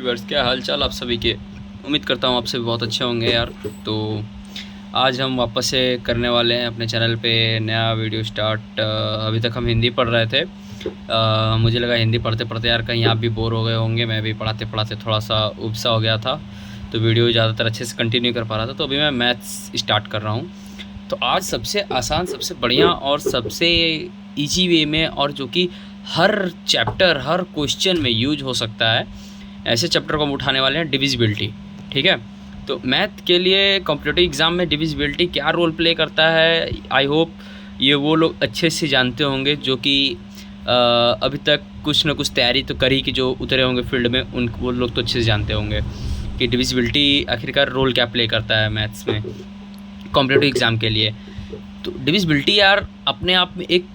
Viewers, क्या हाल चाल आप सभी के। उम्मीद करता हूँ आप सभी बहुत अच्छे होंगे यार। तो आज हम वापस से करने वाले हैं अपने चैनल पे नया वीडियो स्टार्ट। अभी तक हम हिंदी पढ़ रहे थे। मुझे लगा हिंदी पढ़ते पढ़ते यार कहीं आप भी बोर हो गए होंगे, मैं भी पढ़ाते पढ़ाते थोड़ा सा उपसा हो गया था, तो वीडियो ज़्यादातर अच्छे से कंटिन्यू कर पा रहा था। तो अभी मैं मैथ्स स्टार्ट कर रहा हूँ। तो आज सबसे आसान, सबसे बढ़िया और सबसे ईजी वे में, और जो कि हर चैप्टर हर क्वेश्चन में यूज हो सकता है, ऐसे चैप्टर को हम उठाने वाले हैं, डिविजिबिलिटी। ठीक है। तो मैथ के लिए कॉम्पिटिटिव एग्ज़ाम में डिविजिबिलिटी क्या रोल प्ले करता है, आई होप ये वो लोग अच्छे से जानते होंगे जो कि अभी तक कुछ ना कुछ तैयारी तो करी कि जो उतरे होंगे फील्ड में, उन वो लोग तो अच्छे से जानते होंगे कि डिविजिबिलिटी आखिरकार रोल क्या प्ले करता है मैथ्स में कॉम्पिटिटिव एग्ज़ाम के लिए। तो डिविजिबिलिटी यार अपने आप में एक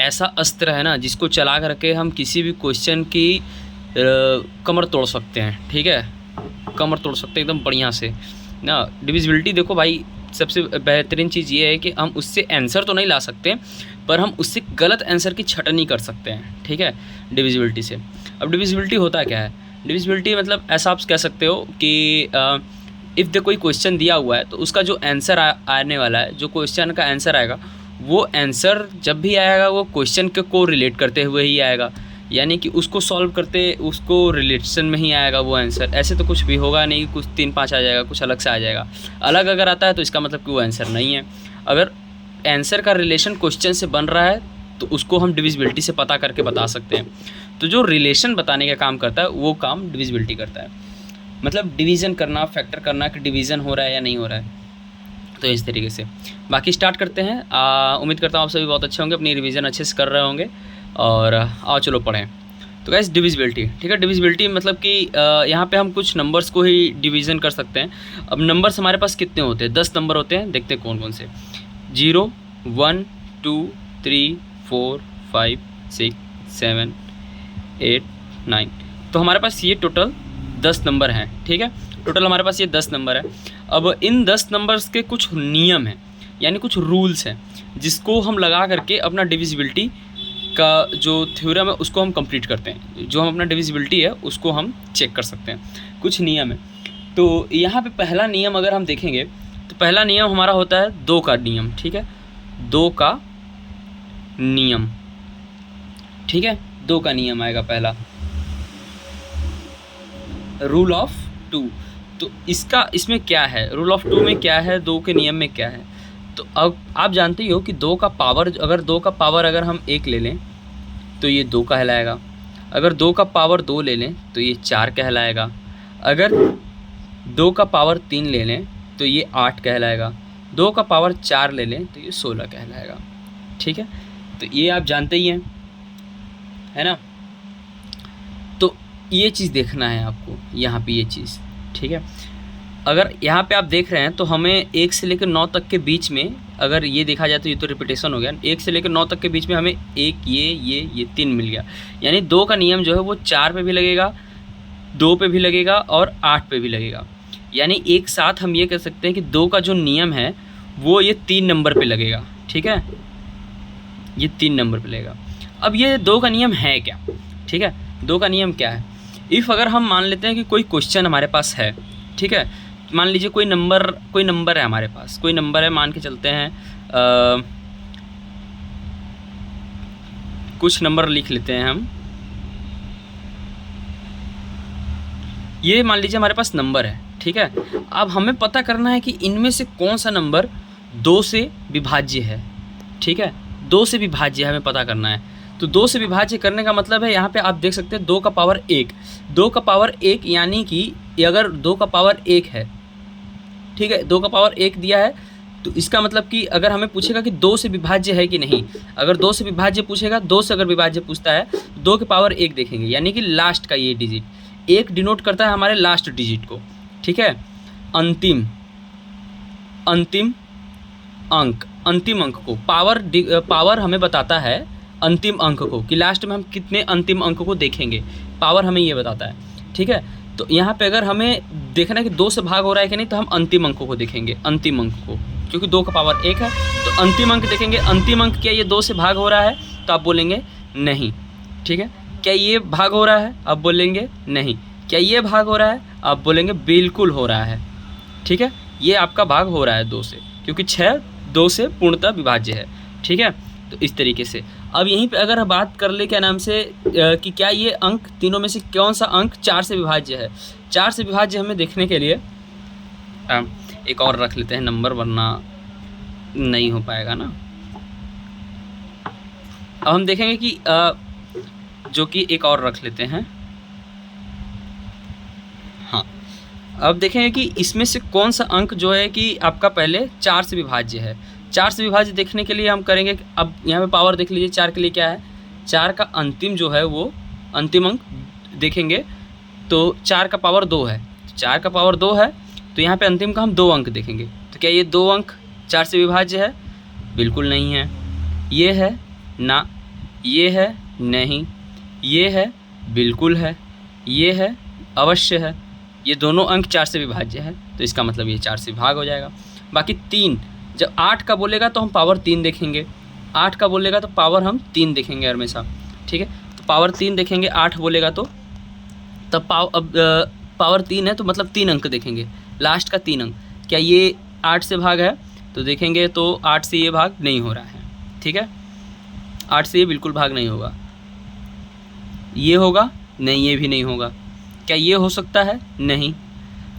ऐसा अस्त्र है ना, जिसको चला करके हम किसी भी क्वेश्चन की कमर तोड़ सकते हैं। ठीक है, कमर तोड़ सकते हैं एकदम बढ़िया से ना। डिविजिबिलिटी देखो भाई, सबसे बेहतरीन चीज़ ये है कि हम उससे आंसर तो नहीं ला सकते, पर हम उससे गलत आंसर की छटनी कर सकते हैं। ठीक है, डिविजिबिलिटी से। अब डिविजिबिलिटी होता क्या है? डिविजिबिलिटी मतलब ऐसा आप कह सकते हो कि इफ़ द कोई क्वेश्चन दिया हुआ है तो उसका जो आंसर आने वाला है, जो क्वेश्चन का आंसर आएगा, वो आंसर जब भी आएगा वो क्वेश्चन के को रिलेट करते हुए ही आएगा, यानी कि उसको सॉल्व करते उसको रिलेशन में ही आएगा वो आंसर। ऐसे तो कुछ भी होगा नहीं, कुछ 3-5 आ जाएगा, कुछ अलग से आ जाएगा। अलग अगर आता है तो इसका मतलब कि वो आंसर नहीं है। अगर आंसर का रिलेशन क्वेश्चन से बन रहा है तो उसको हम डिविजिबिलिटी से पता करके बता सकते हैं। तो जो रिलेशन बताने का काम करता है वो काम डिविजिबिलिटी करता है, मतलब डिवीज़न करना, फैक्टर करना कि डिवीज़न हो रहा है या नहीं हो रहा है। तो इस तरीके से बाकी स्टार्ट करते हैं। उम्मीद करता हूँ आप सभी बहुत अच्छे होंगे, अपनी रिवीजन अच्छे से कर रहे होंगे। और आओ चलो पढ़ें। तो गाइस डिविजिबिलिटी, ठीक है, डिविजिबिलिटी मतलब कि यहाँ पे हम कुछ नंबर्स को ही डिवीज़न कर सकते हैं। अब नंबर्स हमारे पास कितने होते हैं? 10 नंबर होते हैं। देखते हैं कौन कौन से। 0, 1, 2, 3, 4, 5, 6, 7, 8, 9। तो हमारे पास ये टोटल 10 नंबर हैं। ठीक है, टोटल हमारे पास ये 10 नंबर है। अब इन 10 नंबर्स के कुछ नियम हैं, यानी कुछ रूल्स हैं, जिसको हम लगा करके अपना डिविजिबिलिटी का जो थ्योरम है उसको हम कंप्लीट करते हैं। जो हम अपना डिविजिबिलिटी है उसको हम चेक कर सकते हैं। कुछ नियम है। तो यहाँ पे पहला नियम अगर हम देखेंगे तो पहला नियम हमारा होता है 2 का नियम। ठीक है, 2 का नियम। ठीक है, 2 का नियम आएगा पहला, रूल ऑफ 2। तो इसमें क्या है, रूल ऑफ 2 में क्या है, 2 के नियम में क्या है? तो अब आप जानते ही हो कि 2 का पावर, अगर 2 का पावर अगर हम 1 ले लें तो ये 2 कहलाएगा। अगर 2 का पावर 2 ले लें तो ये 4 कहलाएगा। अगर 2 का पावर 3 ले लें तो ये 8 कहलाएगा। 2 का पावर 4 ले लें तो ये 16 कहलाएगा। ठीक है, तो ये आप जानते ही हैं, है ना। तो ये चीज़ देखना है आपको यहाँ पे, ये चीज़। ठीक है, अगर यहाँ पे आप देख रहे हैं तो हमें 1 से लेकर 9 तक के बीच में अगर ये देखा जाए तो ये तो रिपीटेशन हो गया। 1 से लेकर 9 तक के बीच में हमें एक ये 3 मिल गया। यानी 2 का नियम जो है वो 4 पे भी लगेगा, 2 पे भी लगेगा और 8 पे भी लगेगा। यानी एक साथ हम ये कह सकते हैं कि 2 का जो नियम है वो ये 3 नंबर पे लगेगा। ठीक है, ये 3 नंबर पे लगेगा। अब ये 2 का नियम है क्या? ठीक है, 2 का नियम क्या है? इफ़ अगर हम मान लेते हैं कि कोई क्वेश्चन हमारे पास है, ठीक है, मान लीजिए कोई नंबर है हमारे पास, कोई नंबर है, मान के चलते हैं कुछ नंबर लिख लेते हैं हम। ये मान लीजिए हमारे पास नंबर है। ठीक है, अब हमें पता करना है कि इनमें से कौन सा नंबर 2 से विभाज्य है। ठीक है, 2 से विभाज्य हमें पता करना है। तो 2 से विभाज्य करने का मतलब है, यहाँ पे आप देख सकते हैं 2 का पावर 1, 2 का पावर 1, यानी कि अगर 2 का पावर 1 है, ठीक है, 2 का पावर 1 दिया है, तो इसका मतलब कि अगर हमें पूछेगा कि 2 से विभाज्य है कि नहीं, अगर 2 से विभाज्य पूछेगा, 2 से अगर विभाज्य पूछता है, 2 के पावर 1 देखेंगे, यानी कि लास्ट का ये डिजिट 1 डिनोट करता है हमारे लास्ट डिजिट को। ठीक है, अंतिम अंक को पावर हमें बताता है अंतिम अंक को, कि लास्ट में हम कितने अंतिम अंक को देखेंगे, पावर हमें ये बताता है। ठीक है, तो यहाँ पे अगर हमें देखना है कि 2 से भाग हो रहा है कि नहीं, तो हम अंतिम अंक को देखेंगे, अंतिम अंक को, क्योंकि 2 का पावर 1 है तो अंतिम अंक देखेंगे। अंतिम अंक क्या ये 2 से भाग हो रहा है, तो आप बोलेंगे नहीं। ठीक है, क्या ये भाग हो रहा है, आप बोलेंगे नहीं। क्या ये भाग हो रहा है? आप बोलेंगे बिल्कुल हो रहा है। ठीक है, ये आपका भाग हो रहा है 2 से, क्योंकि 6 2 से पूर्णतः विभाज्य है। ठीक है, तो इस तरीके से अब यहीं पे अगर बात कर ले क्या नाम से कि क्या ये अंक तीनों में से कौन सा अंक 4 से विभाज्य है। 4 से विभाज्य हमें देखने के लिए एक और रख लेते हैं नंबर, वरना नहीं हो पाएगा ना। अब हम देखेंगे कि जो कि एक और रख लेते हैं। हाँ, अब देखेंगे कि इसमें से कौन सा अंक जो है कि आपका पहले 4 से विभाज्य है। 4 से विभाज्य देखने के लिए हम करेंगे, अब यहाँ पे पावर देख लीजिए 4 के लिए क्या है, 4 का अंतिम जो है वो अंतिम अंक देखेंगे तो 4 का पावर 2 है। 4 का पावर 2 है तो यहाँ पे अंतिम का हम 2 अंक देखेंगे। तो क्या ये 2 अंक 4 से विभाज्य है? बिल्कुल नहीं है। ये है ना, ये है नहीं, ये है बिल्कुल है, ये है अवश्य है। ये दोनों अंक 4 से विभाज्य है, तो इसका मतलब ये 4 से भाग हो जाएगा। बाकी 3, जब 8 का बोलेगा तो हम पावर 3 देखेंगे, 8 का बोलेगा तो पावर हम 3 देखेंगे हमेशा। ठीक है, तो पावर 3 देखेंगे, 8 बोलेगा तो तब पावर 3 है तो मतलब 3 अंक देखेंगे, लास्ट का 3 अंक। क्या ये 8 से भाग है? तो देखेंगे तो 8 से ये भाग नहीं हो रहा है। ठीक है, 8 से ये बिल्कुल भाग नहीं होगा। ये होगा? नहीं, ये भी नहीं होगा। क्या ये हो सकता है? नहीं।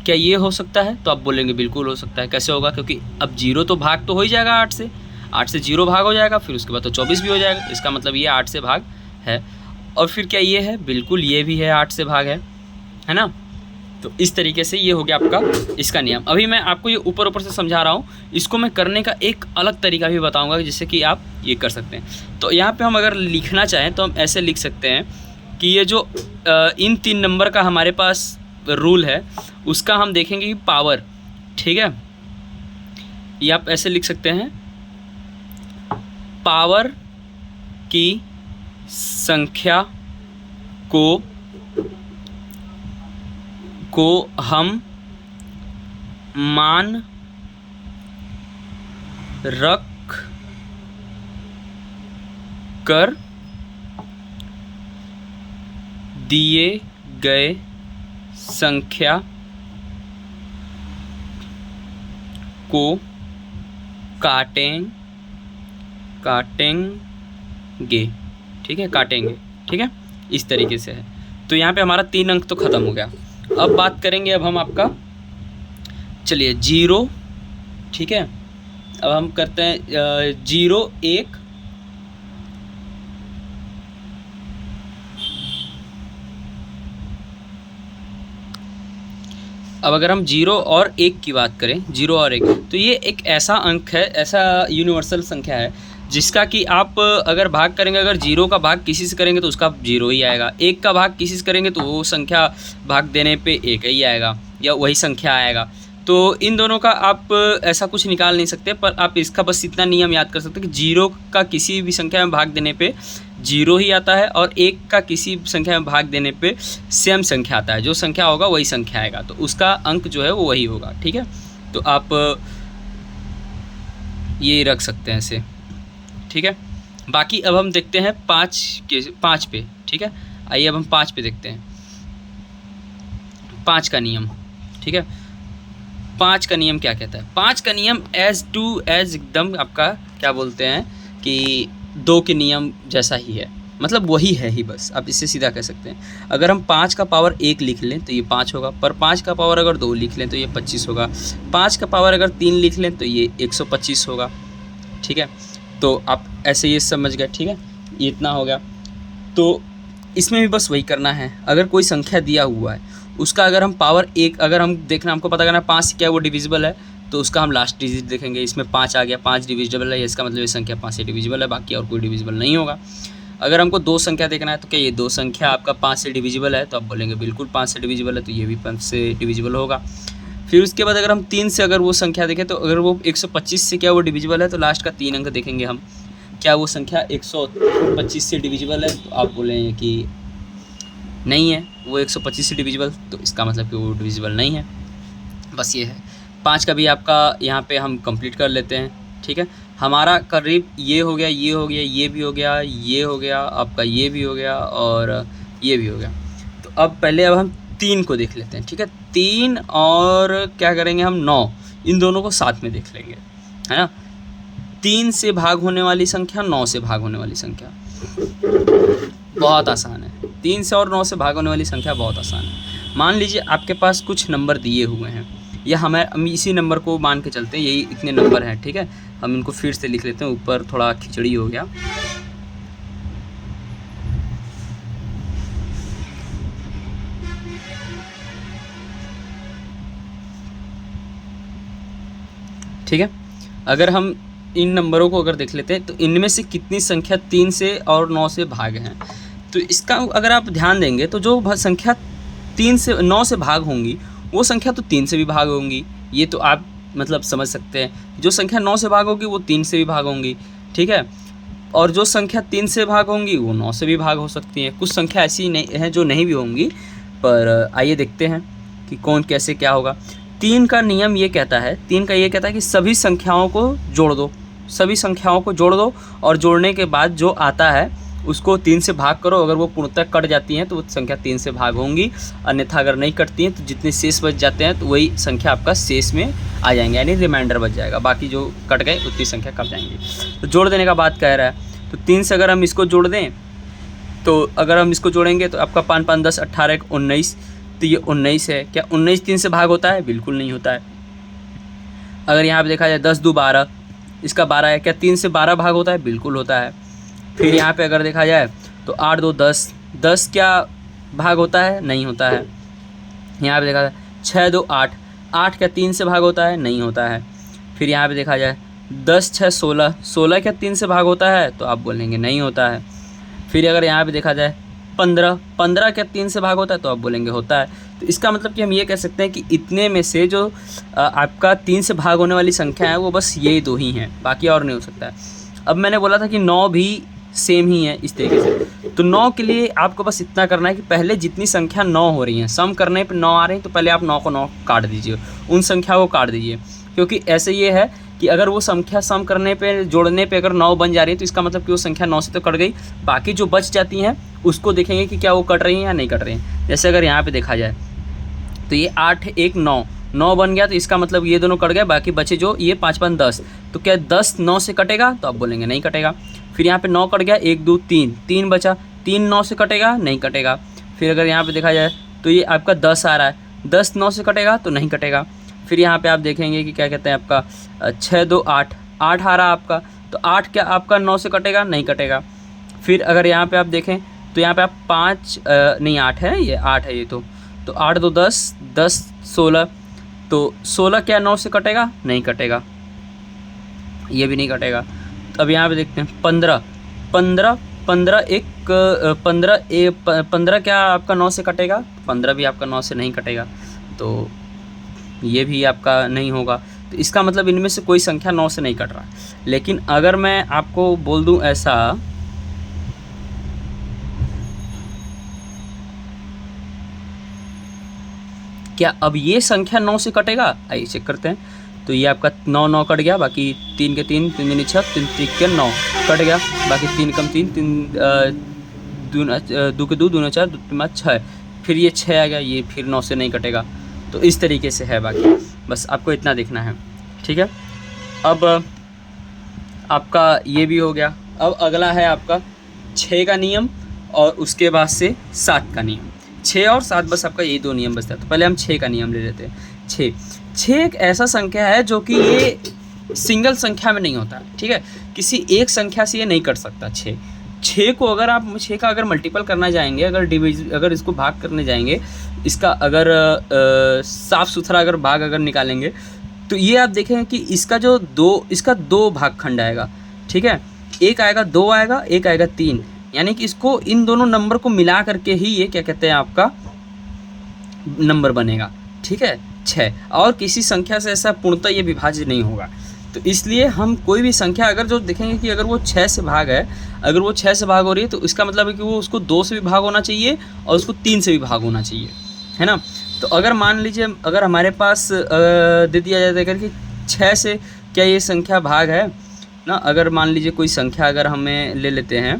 क्या ये हो सकता है? तो आप बोलेंगे बिल्कुल हो सकता है। कैसे होगा? क्योंकि अब 0 तो भाग तो हो ही जाएगा 8 से, 8 से 0 भाग हो जाएगा, फिर उसके बाद तो 24 भी हो जाएगा। इसका मतलब ये 8 से भाग है। और फिर क्या ये है? बिल्कुल ये भी है, 8 से भाग है ना। तो इस तरीके से ये हो गया आपका इसका नियम। अभी मैं आपको ये ऊपर ऊपर से समझा रहा हूँ, इसको मैं करने का एक अलग तरीका भी बताऊँगा जिससे कि आप ये कर सकते हैं। तो यहाँ पे हम अगर लिखना चाहें तो हम ऐसे लिख सकते हैं कि ये जो इन 3 नंबर का हमारे पास रूल है उसका हम देखेंगे कि पावर, ठीक है, ये आप ऐसे लिख सकते हैं, पावर की संख्या को हम मान रख कर दिए गए संख्या को काटेंगे। ठीक है, काटेंगे। ठीक है, इस तरीके से है। तो यहाँ पे हमारा 3 अंक तो ख़त्म हो गया। अब बात करेंगे अब हम आपका, चलिए 0, ठीक है, अब हम करते हैं 0 1 अब अगर हम 0 और 1 की बात करें, 0 और 1, तो ये एक ऐसा अंक है, ऐसा यूनिवर्सल संख्या है जिसका कि आप अगर भाग करेंगे, अगर 0 का भाग किसी से करेंगे तो उसका 0 ही आएगा, 1 का भाग किसी से करेंगे तो वो संख्या भाग देने पे 1 ही आएगा या वही संख्या आएगा। तो इन दोनों का आप ऐसा कुछ निकाल नहीं सकते, पर आप इसका बस इतना नियम याद कर सकते हैं कि 0 का किसी भी संख्या में भाग देने पे 0 ही आता है और 1 का किसी संख्या में भाग देने पे सेम संख्या आता है, जो संख्या होगा वही संख्या आएगा, तो उसका अंक जो है वो वही होगा। ठीक है, तो आप ये रख सकते हैं ऐसे। ठीक है, बाकी अब हम देखते हैं 5 पे। ठीक है, आइए अब हम 5 पे देखते हैं 5 का नियम। ठीक है, 5 का नियम क्या कहता है? 5 का नियम एज एकदम आपका क्या बोलते हैं कि 2 के नियम जैसा ही है, मतलब वही है ही, बस आप इससे सीधा कह सकते हैं। अगर हम 5 का पावर 1 लिख लें तो ये 5 होगा, पर 5 का पावर अगर 2 लिख लें तो ये 25 होगा, 5 का पावर अगर 3 लिख लें तो ये 125 होगा। ठीक है, तो आप ऐसे ये समझ गए। ठीक है, ये इतना हो गया। तो इसमें भी बस वही करना है, अगर कोई संख्या दिया हुआ है उसका अगर हम पावर 1, अगर हम देखना, हमको पता करना 5 से क्या वो डिविजिबल है, तो उसका हम लास्ट डिजिट देखेंगे। इसमें 5 आ गया, 5 डिविजिबल है, इसका मतलब ये संख्या 5 से डिविजिबल है, बाकी और कोई डिविजिबल नहीं होगा। अगर हमको 2 संख्या देखना है तो क्या ये 2 संख्या आपका 5 से डिविजिबल है, तो आप बोलेंगे बिल्कुल 5 से डिविजिबल है, तो ये भी 5 से डिविजिबल होगा। फिर उसके बाद अगर हम 3 से अगर वो संख्या देखें तो अगर वो 125 से क्या वो डिविजिबल है, तो लास्ट का 3 अंक देखेंगे हम, क्या वो संख्या 125 से डिविजिबल है, तो आप बोलेंगे कि नहीं है वो 125 से डिविजिबल, तो इसका मतलब कि वो डिविजिबल नहीं है। बस ये है। 5 का भी आपका यहाँ पे हम कंप्लीट कर लेते हैं। ठीक है, हमारा करीब ये हो गया, ये हो गया, ये भी हो गया, ये हो गया, आपका ये भी हो गया और ये भी हो गया। तो अब पहले अब हम 3 को देख लेते हैं, ठीक है। 3 और क्या करेंगे हम 9, इन दोनों को साथ में देख लेंगे, है ना। 3 से भाग होने वाली संख्या, 9 से भाग होने वाली संख्या, बहुत आसान है। 3 से और 9 से भाग होने वाली संख्या बहुत आसान है। मान लीजिए आपके पास कुछ नंबर दिए हुए हैं, या हम इसी नंबर को मान के चलते हैं, यही इतने नंबर हैं, ठीक है। हम इनको फिर से लिख लेते हैं, ऊपर थोड़ा खिचड़ी हो गया। ठीक है, अगर हम इन नंबरों को अगर देख लेते हैं तो इनमें से कितनी संख्या 3 से और 9 से भाग हैं। तो इसका अगर आप ध्यान देंगे तो जो संख्या 3 से 9 से भाग होंगी वो संख्या तो 3 से भी भाग होंगी, ये तो आप मतलब समझ सकते हैं। जो संख्या 9 से भाग होगी वो 3 से भी भाग होंगी, ठीक है। और जो संख्या 3 से भाग होंगी वो 9 से भी भाग हो सकती हैं। कुछ संख्या ऐसी नहीं है जो नहीं भी होंगी, पर आइए देखते हैं कि कौन कैसे क्या होगा। 3 का नियम ये कहता है, 3 का ये कहता है कि सभी संख्याओं को जोड़ दो, सभी संख्याओं को जोड़ दो, और जोड़ने के बाद जो आता है उसको 3 से भाग करो। अगर वो पूर्णतः कट जाती हैं तो वो संख्या 3 से भाग होंगी, अन्यथा अगर नहीं कटती हैं तो जितने शेष बच जाते हैं तो वही संख्या आपका शेष में आ जाएंगे, यानी रिमाइंडर बच जाएगा। बाकी जो कट गए उतनी संख्या कट जाएंगी। तो जोड़ देने का बात कह रहा है, तो 3 से अगर हम इसको जोड़ दें, तो अगर हम इसको जोड़ेंगे तो आपका 5 5 10 18 19, तो ये 19 है। क्या 19 3 से भाग होता है? बिल्कुल नहीं होता है। अगर यहाँ पे देखा जाए 10 2 12, इसका 12 है, क्या 3 से 12 भाग होता है? बिल्कुल होता है। फिर यहाँ पे अगर देखा जाए तो 8 2 10, 10 क्या भाग होता है? नहीं होता है। यहाँ पे देखा जाए 6 2 8, 8 क्या 3 से भाग होता है? नहीं होता है। फिर यहाँ पे देखा जाए 10 6 16, 16 क्या 3 से भाग होता है? तो आप बोलेंगे नहीं होता है। फिर अगर यहाँ पे देखा जाए 15, 15 क्या 3 से भाग होता है? तो आप बोलेंगे होता है। तो इसका मतलब कि हम ये कह सकते हैं कि इतने में से जो आपका 3 से भाग होने वाली संख्या है वो बस ये दो ही हैं, बाकी और नहीं हो सकता है। अब मैंने बोला था कि 9 भी सेम ही है इस तरीके से। तो 9 के लिए आपको बस इतना करना है कि पहले जितनी संख्या 9 हो रही हैं, सम करने पे 9 आ रही हैं, तो पहले आप 9 को 9 काट दीजिए, उन संख्या को काट दीजिए। क्योंकि ऐसे ये है कि अगर वो संख्या सम करने पे, जोड़ने पे अगर 9 बन जा रही है तो इसका मतलब कि वो संख्या 9 से तो कट गई, बाकी जो बच जाती हैं उसको देखेंगे कि क्या वो कट रही हैं या नहीं कट रही हैं। जैसे अगर यहाँ पे देखा जाए तो ये 8 1 9, 9 बन गया, तो इसका मतलब ये दोनों कट गए, बाकी बचे जो ये 5 5 10, तो क्या 10 9 से कटेगा? तो आप बोलेंगे नहीं कटेगा। फिर यहाँ पे 9 कट गया, 1 2 3, 3 बचा, 3 9 से कटेगा? नहीं कटेगा। फिर अगर यहाँ पे देखा जाए तो ये आपका 10 आ रहा है, 10 9 से कटेगा? तो नहीं कटेगा। फिर यहाँ पे आप देखेंगे कि क्या कहते हैं आपका 6 2 8, 8 आ रहा आपका, तो 8 क्या आपका 9 से कटेगा? नहीं कटेगा। फिर अगर यहाँ पे आप देखें तो यहाँ पे आप 5 नहीं 8 है, ये 8 है ये, तो 8 2 10, 10 16, तो 16 क्या 9 से कटेगा? नहीं कटेगा, ये भी नहीं कटेगा। तो अब यहाँ पे देखते हैं 15, 15 15 1 15 15 क्या आपका 9 से कटेगा? 15 भी आपका 9 से नहीं कटेगा, तो ये भी आपका नहीं होगा। तो इसका मतलब इनमें से कोई संख्या 9 से नहीं कट रहा। लेकिन अगर मैं आपको बोल दूं ऐसा, क्या अब ये संख्या 9 से कटेगा? आइए चेक करते हैं। तो ये आपका 9 9 कट गया, बाकी 3 के 3, 3 दूनी 6, 3 3 के 9 कट गया, बाकी 3 कम 3, 3 2 के 2 दूना 4, 2 3 6, फिर ये 6 आ गया, ये फिर 9 से नहीं कटेगा। तो इस तरीके से है, बाकी बस आपको इतना देखना है, ठीक है। अब आपका ये भी हो गया। अब अगला है आपका 6 का नियम और उसके बाद से 7 का नियम। 6 और 7 बस आपका यही दो नियम बचता है। तो पहले हम 6 का नियम ले लेते हैं। 6 एक ऐसा संख्या है जो कि ये सिंगल संख्या में नहीं होता, ठीक है। किसी एक संख्या से ये नहीं कट सकता। 6 को अगर आप 6 का अगर मल्टीपल करना जाएंगे, अगर इसको भाग करने जाएंगे, इसका अगर साफ़ सुथरा अगर भाग अगर निकालेंगे, तो ये आप देखेंगे कि इसका दो भाग खंड आएगा, ठीक है। एक आएगा 2 आएगा, एक आएगा 3, यानी कि इसको इन दोनों नंबर को मिला करके ही ये क्या कहते हैं आपका नंबर बनेगा, ठीक है 6। और किसी संख्या से ऐसा पूर्णतः ये विभाज्य नहीं होगा। तो इसलिए हम कोई भी संख्या अगर जो देखेंगे कि अगर वो 6 से भाग है, अगर वो 6 से भाग हो रही है, तो इसका मतलब है कि वो उसको 2 से भी भाग होना चाहिए और उसको 3 से भी भाग होना चाहिए, है ना। तो अगर मान लीजिए अगर हमारे पास दे दिया जाता है कि 6 से क्या ये संख्या भाग है ना, अगर मान लीजिए कोई संख्या अगर हमें ले लेते हैं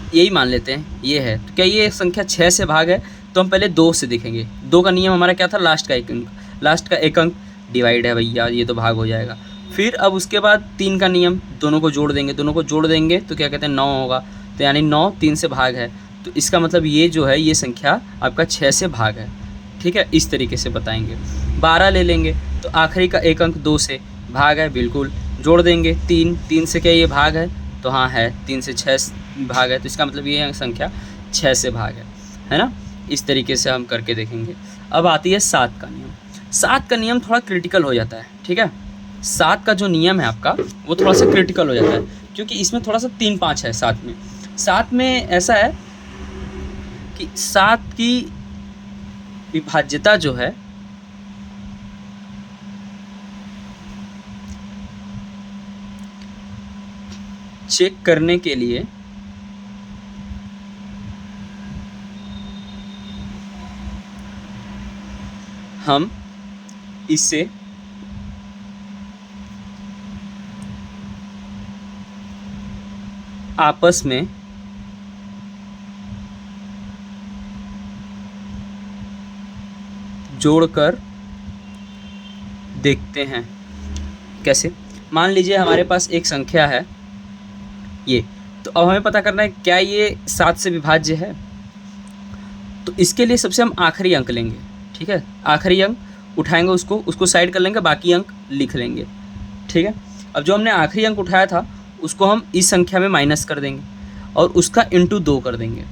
यही मान लेते हैं ये है, तो क्या ये संख्या 6 से भाग है? तो हम पहले 2 से देखेंगे। 2 का नियम हमारा क्या था? लास्ट का एक अंक डिवाइड है भैया, ये तो भाग हो जाएगा। फिर अब उसके बाद 3 का नियम, दोनों को जोड़ देंगे, तो क्या कहते हैं 9 होगा, तो यानी 9 3 से भाग है, तो इसका मतलब ये जो है ये संख्या आपका 6 से भाग है। ठीक है, इस तरीके से बताएंगे। 12 ले लेंगे, तो आखिरी का एक अंक 2 से भाग है, बिल्कुल जोड़ देंगे। 3 से क्या ये भाग है? तो हाँ है, 3 से 6 भाग है, तो इसका मतलब ये संख्या 6 से भाग है ना। इस तरीके से हम करके देखेंगे। अब आती है 7 का नियम। 7 का नियम थोड़ा क्रिटिकल हो जाता है। ठीक है, 7 का जो नियम है आपका वो थोड़ा सा क्रिटिकल हो जाता है, क्योंकि इसमें थोड़ा सा 3 5 है। 7 में ऐसा है कि 7 की विभाज्यता जो है चेक करने के लिए हम इसे आपस में जोड़कर देखते हैं। कैसे? मान लीजिए हमारे पास एक संख्या है ये, तो अब हमें पता करना है क्या ये 7 से विभाज्य है। तो इसके लिए सबसे हम आखिरी अंक लेंगे। ठीक है, आखिरी अंक उठाएंगे, उसको साइड कर लेंगे, बाकी अंक लिख लेंगे। ठीक है, अब जो हमने आखिरी अंक उठाया था उसको हम इस संख्या में माइनस कर देंगे और उसका इंटू 2 कर देंगे।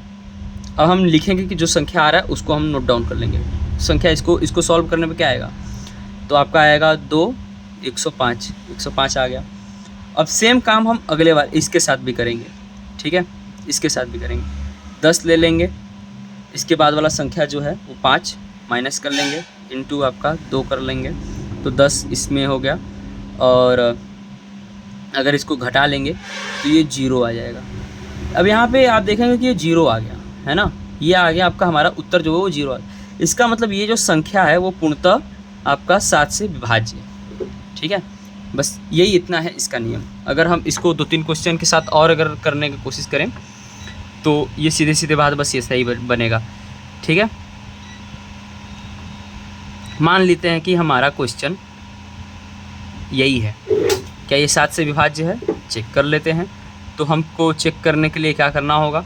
अब हम लिखेंगे कि जो संख्या आ रहा है उसको हम नोट डाउन कर लेंगे। संख्या इसको सॉल्व करने पे क्या आएगा? तो आपका आएगा 2 105 आ गया। अब सेम काम हम अगले बार इसके साथ भी करेंगे। ठीक है, इसके साथ भी करेंगे। 10 ले लेंगे, इसके बाद वाला संख्या जो है वो 5 माइनस कर लेंगे, इंटू आपका 2 कर लेंगे, तो 10 इसमें हो गया। और अगर इसको घटा लेंगे तो ये 0 आ जाएगा। अब यहाँ पे आप देखेंगे कि ये 0 आ गया है ना, ये आ गया आपका हमारा उत्तर जो है वो 0 आ गया। इसका मतलब ये जो संख्या है वो पूर्णतः आपका 7 से विभाज्य है। ठीक है, बस यही इतना है इसका नियम। अगर हम इसको 2-3 क्वेश्चन के साथ और अगर करने की कोशिश करें तो ये सीधे सीधे बात बस ये सही बनेगा। ठीक है, मान लेते हैं कि हमारा क्वेश्चन यही है, क्या ये 7 से विभाज्य है? चेक कर लेते हैं। तो हमको चेक करने के लिए क्या करना होगा?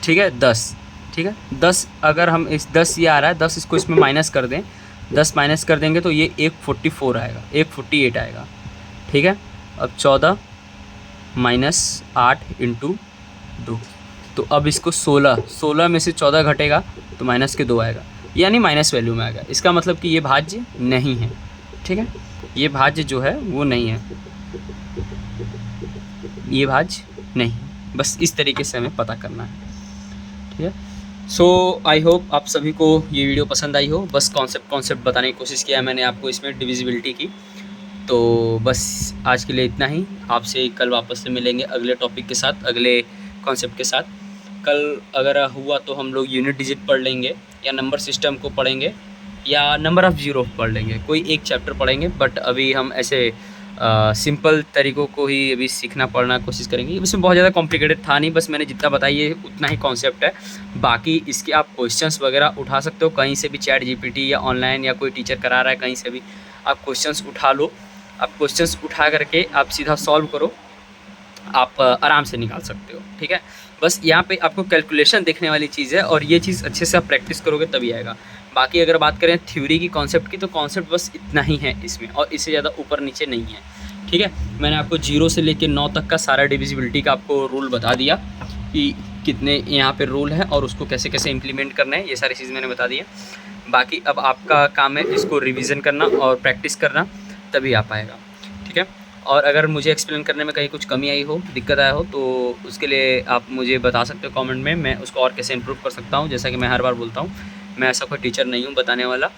ठीक है, 10। ठीक है, 10 अगर हम इस 10 ये आ रहा है, 10 इसको इसमें माइनस कर दें, 10 माइनस कर देंगे तो ये 144 आएगा, 148 आएगा। ठीक है, अब 14 माइनस 8 इंटू 2, तो अब इसको 16 में से 14 घटेगा तो माइनस के 2 आएगा, यानी माइनस वैल्यू में आएगा। इसका मतलब कि ये भाज्य नहीं है। ठीक है, ये भाज्य जो है वो नहीं है, ये भाज्य नहीं। बस इस तरीके से हमें पता करना है। ठीक है, सो आई होप आप सभी को ये वीडियो पसंद आई हो। बस कॉन्सेप्ट बताने की कोशिश किया है मैंने आपको इसमें डिविजिबिलिटी की। तो बस आज के लिए इतना ही। आपसे कल वापस से मिलेंगे अगले टॉपिक के साथ, अगले कॉन्सेप्ट के साथ। कल अगर हुआ तो हम लोग यूनिट डिजिट पढ़ लेंगे, या नंबर सिस्टम को पढ़ेंगे, या नंबर ऑफ़ जीरो पढ़ लेंगे। कोई एक चैप्टर पढ़ेंगे, बट अभी हम ऐसे सिंपल तरीक़ों को ही अभी सीखना पढ़ना कोशिश करेंगे। इसमें बहुत ज़्यादा कॉम्प्लिकेटेड था नहीं, बस मैंने जितना बताया उतना ही कॉन्सेप्ट है। बाकी इसके आप क्वेश्चंस वगैरह उठा सकते हो कहीं से भी, चैट जीपीटी या ऑनलाइन या कोई टीचर करा रहा है कहीं से भी आप क्वेश्चंस उठा लो। आप क्वेश्चंस उठा करके आप सीधा सॉल्व करो, आप आराम से निकाल सकते हो। ठीक है, बस यहाँ पे आपको कैलकुलेशन देखने वाली चीज़ है, और ये चीज़ अच्छे से आप प्रैक्टिस करोगे तभी आएगा। बाकी अगर बात करें थ्योरी की, कॉन्सेप्ट की, तो कॉन्सेप्ट बस इतना ही है इसमें, और इससे ज़्यादा ऊपर नीचे नहीं है। ठीक है, मैंने आपको 0 से लेकर 9 तक का सारा डिविजिबिलिटी का आपको रूल बता दिया कि कितने यहाँ पे रूल है और उसको कैसे कैसे इम्प्लीमेंट करना है, ये सारी चीज़ मैंने बता दी है। बाकी अब आपका काम है इसको रिविज़न करना और प्रैक्टिस करना, तभी आ पाएगा। ठीक है, और अगर मुझे एक्सप्लेन करने में कहीं कुछ कमी आई हो, दिक्कत आया हो, तो उसके लिए आप मुझे बता सकते हो कमेंट में। मैं उसको और कैसे इम्प्रूव कर सकता हूँ। जैसा कि मैं हर बार बोलता हूँ, मैं ऐसा कोई टीचर नहीं हूँ बताने वाला,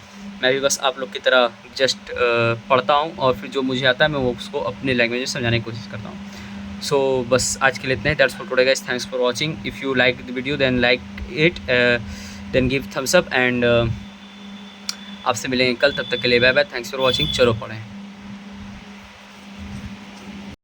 मैं भी बस आप लोग की तरह जस्ट पढ़ता हूँ, और फिर जो मुझे आता है मैं वो उसको अपने लैंग्वेज में समझाने की कोशिश करता हूँ। सो बस आज के लिए इतना ही। That's for today guys, thanks for watching. If you like the video then like it, then give thumbs up, and आपसे मिलेंगे कल। तब तक के लिए bye bye, thanks for watching. चलो पढ़ें।